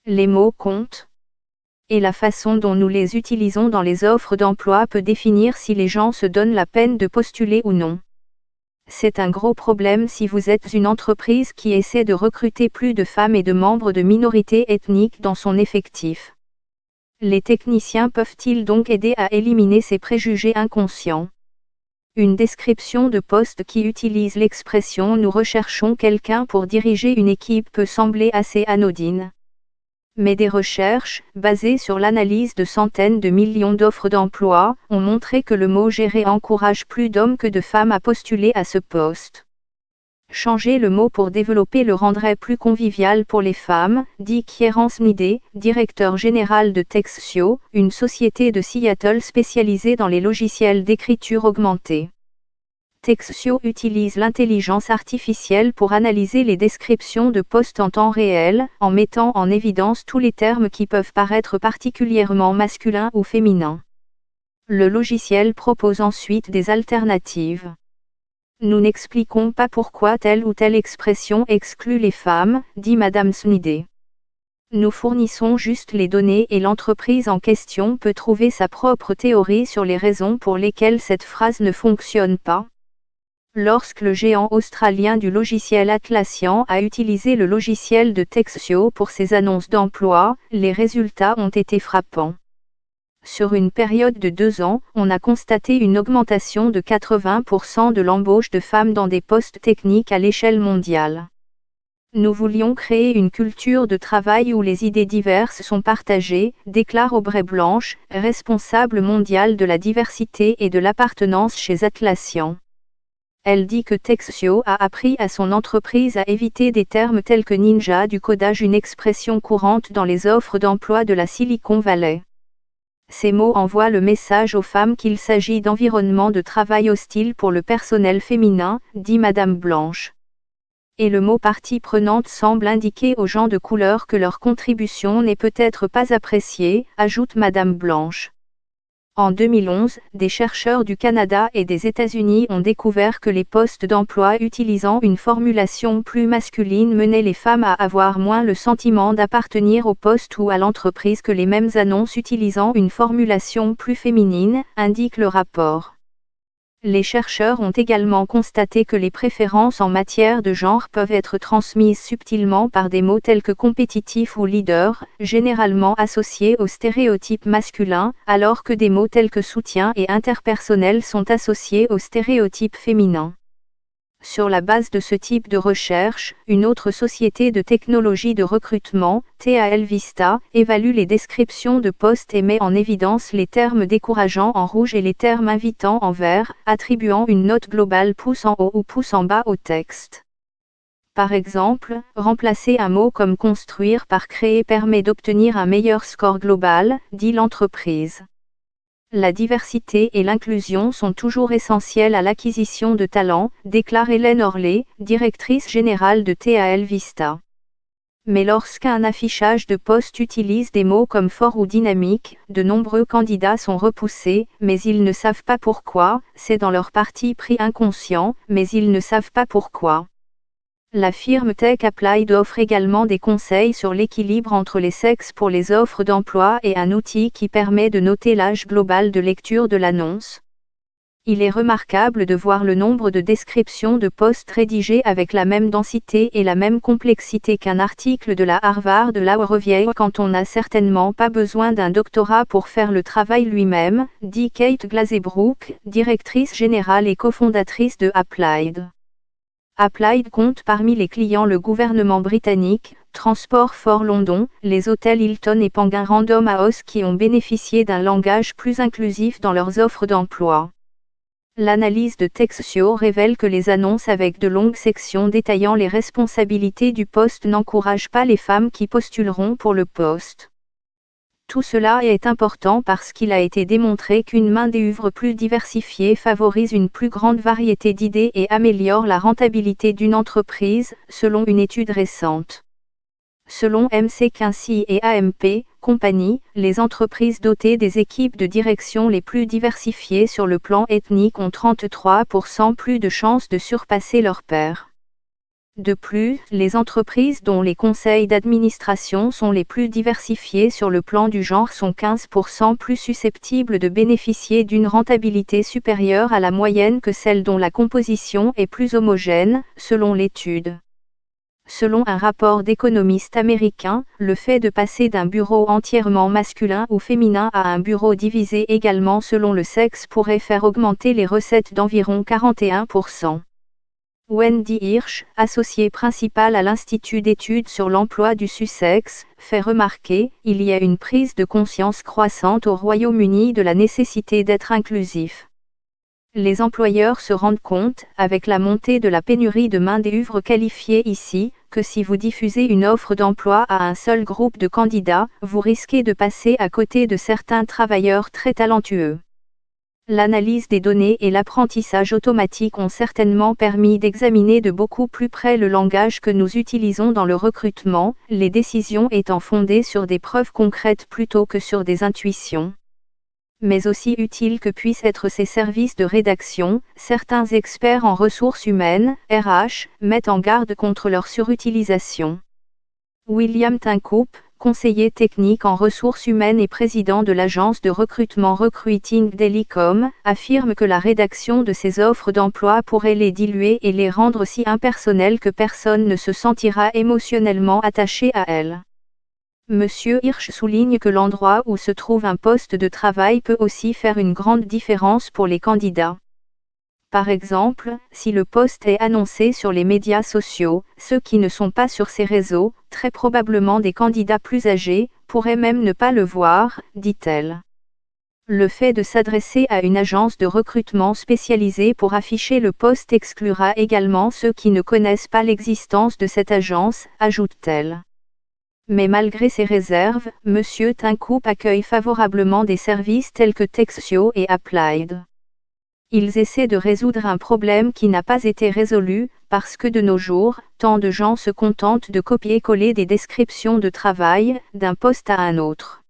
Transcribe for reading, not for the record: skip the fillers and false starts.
Les mots comptent. Et la façon dont nous les utilisons dans les offres d'emploi peut définir si les gens se donnent la peine de postuler ou non. C'est un gros problème si vous êtes une entreprise qui essaie de recruter plus de femmes et de membres de minorités ethniques dans son effectif. Les techniciens peuvent-ils donc aider à éliminer ces préjugés inconscients? Une description de poste qui utilise l'expression « nous recherchons quelqu'un pour diriger une équipe » peut sembler assez anodine. Mais des recherches, basées sur l'analyse de centaines de millions d'offres d'emploi, ont montré que le mot gérer encourage plus d'hommes que de femmes à postuler à ce poste. Changer le mot pour développer le rendrait plus convivial pour les femmes, dit Kieran Smidé, directeur général de Textio, une société de Seattle spécialisée dans les logiciels d'écriture augmentée. Textio utilise l'intelligence artificielle pour analyser les descriptions de postes en temps réel, en mettant en évidence tous les termes qui peuvent paraître particulièrement masculins ou féminins. Le logiciel propose ensuite des alternatives. Nous n'expliquons pas pourquoi telle ou telle expression exclut les femmes, dit Madame Smidé. Nous fournissons juste les données et l'entreprise en question peut trouver sa propre théorie sur les raisons pour lesquelles cette phrase ne fonctionne pas. Lorsque le géant australien du logiciel Atlassian a utilisé le logiciel de Textio pour ses annonces d'emploi, les résultats ont été frappants. Sur une période de 2 ans, on a constaté une augmentation de 80% de l'embauche de femmes dans des postes techniques à l'échelle mondiale. Nous voulions créer une culture de travail où les idées diverses sont partagées, déclare Aubrey Blanche, responsable mondiale de la diversité et de l'appartenance chez Atlassian. Elle dit que Textio a appris à son entreprise à éviter des termes tels que ninja du codage, une expression courante dans les offres d'emploi de la Silicon Valley. Ces mots envoient le message aux femmes qu'il s'agit d'environnements de travail hostiles pour le personnel féminin, dit Madame Blanche. Et le mot partie prenante semble indiquer aux gens de couleur que leur contribution n'est peut-être pas appréciée, ajoute Madame Blanche. En 2011, des chercheurs du Canada et des États-Unis ont découvert que les postes d'emploi utilisant une formulation plus masculine menaient les femmes à avoir moins le sentiment d'appartenir au poste ou à l'entreprise que les mêmes annonces utilisant une formulation plus féminine, indique le rapport. Les chercheurs ont également constaté que les préférences en matière de genre peuvent être transmises subtilement par des mots tels que compétitif ou leader, généralement associés aux stéréotypes masculins, alors que des mots tels que soutien et interpersonnel sont associés aux stéréotypes féminins. Sur la base de ce type de recherche, une autre société de technologie de recrutement, TAL Vista, évalue les descriptions de postes et met en évidence les termes décourageants en rouge et les termes invitants en vert, attribuant une note globale pouce en haut ou pouce en bas au texte. Par exemple, remplacer un mot comme construire par créer permet d'obtenir un meilleur score global, dit l'entreprise. La diversité et l'inclusion sont toujours essentielles à l'acquisition de talents, déclare Hélène Orley, directrice générale de TAL Vista. Mais lorsqu'un affichage de poste utilise des mots comme fort ou dynamique, de nombreux candidats sont repoussés, mais ils ne savent pas pourquoi, c'est dans leur parti pris inconscient, mais ils ne savent pas pourquoi. La firme Tech Applied offre également des conseils sur l'équilibre entre les sexes pour les offres d'emploi et un outil qui permet de noter l'âge global de lecture de l'annonce. Il est remarquable de voir le nombre de descriptions de postes rédigées avec la même densité et la même complexité qu'un article de la Harvard Law Review quand on n'a certainement pas besoin d'un doctorat pour faire le travail lui-même, dit Kate Glazebrook, directrice générale et cofondatrice de Applied. Applied compte parmi les clients le gouvernement britannique, Transport for London, les hôtels Hilton et Penguin Random House qui ont bénéficié d'un langage plus inclusif dans leurs offres d'emploi. L'analyse de Textio révèle que les annonces avec de longues sections détaillant les responsabilités du poste n'encouragent pas les femmes qui postuleront pour le poste. Tout cela est important parce qu'il a été démontré qu'une main-d'œuvre plus diversifiée favorise une plus grande variété d'idées et améliore la rentabilité d'une entreprise, selon une étude récente. Selon McKinsey et AMP Company, les entreprises dotées des équipes de direction les plus diversifiées sur le plan ethnique ont 33% plus de chances de surpasser leurs pairs. De plus, les entreprises dont les conseils d'administration sont les plus diversifiés sur le plan du genre sont 15% plus susceptibles de bénéficier d'une rentabilité supérieure à la moyenne que celles dont la composition est plus homogène, selon l'étude. Selon un rapport d'économistes américains, le fait de passer d'un bureau entièrement masculin ou féminin à un bureau divisé également selon le sexe pourrait faire augmenter les recettes d'environ 41%. Wendy Hirsch, associée principale à l'Institut d'études sur l'emploi du Sussex, fait remarquer, il y a une prise de conscience croissante au Royaume-Uni de la nécessité d'être inclusif. Les employeurs se rendent compte, avec la montée de la pénurie de main-d'œuvre qualifiée ici, que si vous diffusez une offre d'emploi à un seul groupe de candidats, vous risquez de passer à côté de certains travailleurs très talentueux. L'analyse des données et l'apprentissage automatique ont certainement permis d'examiner de beaucoup plus près le langage que nous utilisons dans le recrutement, les décisions étant fondées sur des preuves concrètes plutôt que sur des intuitions. Mais aussi utiles que puissent être ces services de rédaction, certains experts en ressources humaines, RH, mettent en garde contre leur surutilisation. William Tincoup, conseiller technique en ressources humaines et président de l'agence de recrutement Recruiting Dailycom, affirme que la rédaction de ces offres d'emploi pourrait les diluer et les rendre si impersonnelles que personne ne se sentira émotionnellement attaché à elles. Monsieur Hirsch souligne que l'endroit où se trouve un poste de travail peut aussi faire une grande différence pour les candidats. Par exemple, si le poste est annoncé sur les médias sociaux, ceux qui ne sont pas sur ces réseaux, très probablement des candidats plus âgés, pourraient même ne pas le voir, dit-elle. Le fait de s'adresser à une agence de recrutement spécialisée pour afficher le poste exclura également ceux qui ne connaissent pas l'existence de cette agence, ajoute-t-elle. Mais malgré ces réserves, M. Tincoup accueille favorablement des services tels que Textio et Applied. Ils essaient de résoudre un problème qui n'a pas été résolu, parce que de nos jours, tant de gens se contentent de copier-coller des descriptions de travail, d'un poste à un autre.